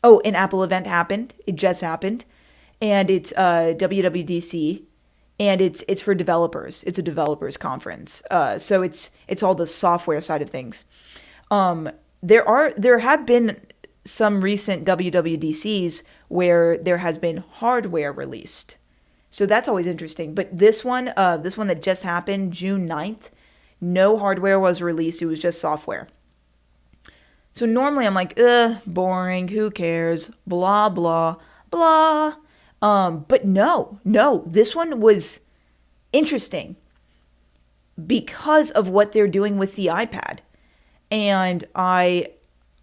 Oh, an Apple event happened. It just happened. And it's WWDC, and it's for developers. It's a developers conference. So it's all the software side of things. There have been some recent WWDCs where there has been hardware released. So that's always interesting. But this one that just happened, June 9th, no hardware was released. It was just software. So normally I'm like, ugh, boring, who cares, blah, blah, blah. But no, this one was interesting because of what they're doing with the iPad. And I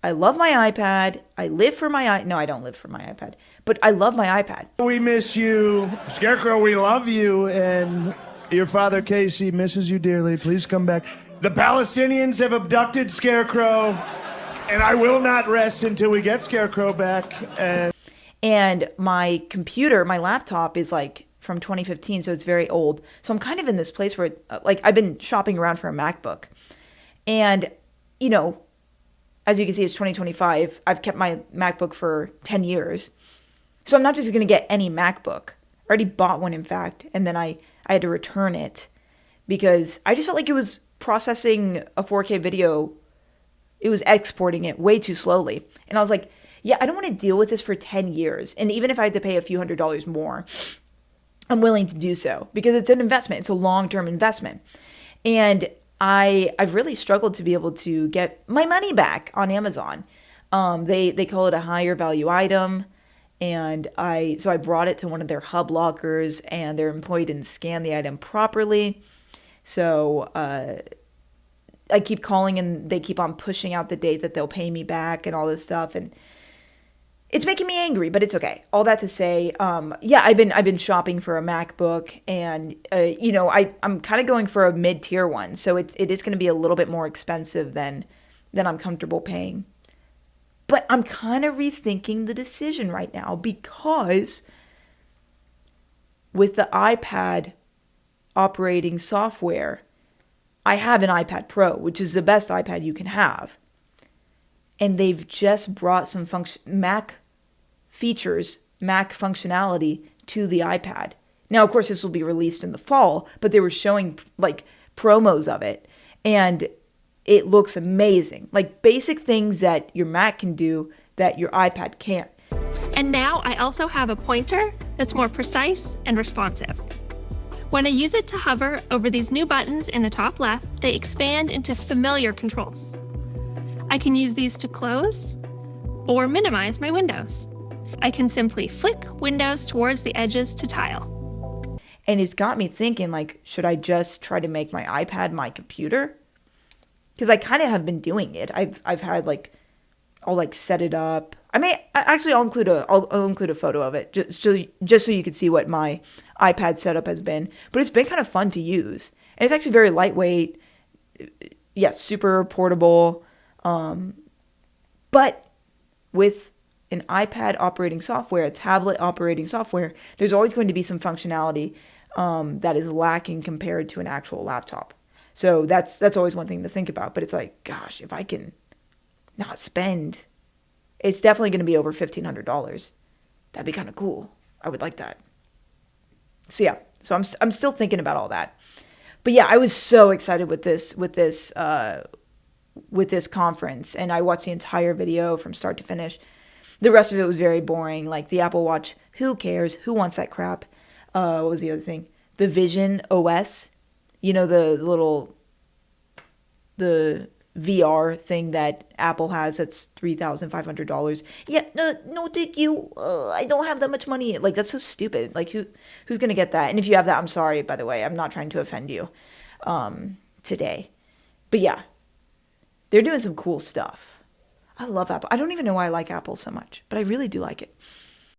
love my iPad. I live for my no, I don't live for my iPad, but I love my iPad. We miss you. Scarecrow, we love you. And your father, Casey, misses you dearly. Please come back. The Palestinians have abducted Scarecrow, and I will not rest until we get Scarecrow back. And my computer, my laptop is like from 2015, so it's very old. So I'm kind of in this place where, like, I've been shopping around for a MacBook. And, you know, as you can see, it's 2025. I've kept my MacBook for 10 years. So I'm not just going to get any MacBook. I already bought one, in fact, and then I had to return it because I just felt like it was processing a 4K video. It was exporting it way too slowly. And I was like, yeah, I don't want to deal with this for 10 years. And even if I had to pay a few $100s more, I'm willing to do so because it's an investment. It's a long-term investment. And I've really struggled to be able to get my money back on Amazon. They call it a higher value item. And I brought it to one of their hub lockers, and their employee didn't scan the item properly. So I keep calling, and they keep on pushing out the date that they'll pay me back and all this stuff. And it's making me angry, but it's okay. All that to say, yeah, I've been shopping for a MacBook, and I'm kind of going for a mid-tier one, so it is going to be a little bit more expensive than I'm comfortable paying. But I'm kind of rethinking the decision right now because with the iPad operating software, I have an iPad Pro, which is the best iPad you can have. And they've just brought some Mac features, Mac functionality to the iPad. Now, of course, this will be released in the fall, but they were showing like promos of it. And it looks amazing. Like basic things that your Mac can do that your iPad can't. And now I also have a pointer that's more precise and responsive. When I use it to hover over these new buttons in the top left, they expand into familiar controls. I can use these to close or minimize my windows. I can simply flick windows towards the edges to tile. And it's got me thinking, like, should I just try to make my iPad my computer? Because I kind of have been doing it. I've had like, I'll like set it up. I'll include a photo of it just so you can see what my iPad setup has been. But it's been kind of fun to use, and it's actually very lightweight. Yes, super portable. But with an iPad operating software, a tablet operating software, there's always going to be some functionality that is lacking compared to an actual laptop. So that's always one thing to think about. But it's like, gosh, if I can not spend, it's definitely going to be over $1,500. That'd be kind of cool. I would like that. So yeah, so I'm still thinking about all that. But yeah, I was so excited with this conference, and I watched the entire video from start to finish. The rest of it was very boring. Like the Apple Watch, who cares? Who wants that crap? What was the other thing? The Vision OS. You know, the VR thing that Apple has that's $3,500. Yeah, no, thank you. I don't have that much money. Like, that's so stupid. Like, who's going to get that? And if you have that, I'm sorry, by the way. I'm not trying to offend you today. But yeah, they're doing some cool stuff. I love Apple. I don't even know why I like Apple so much, but I really do like it.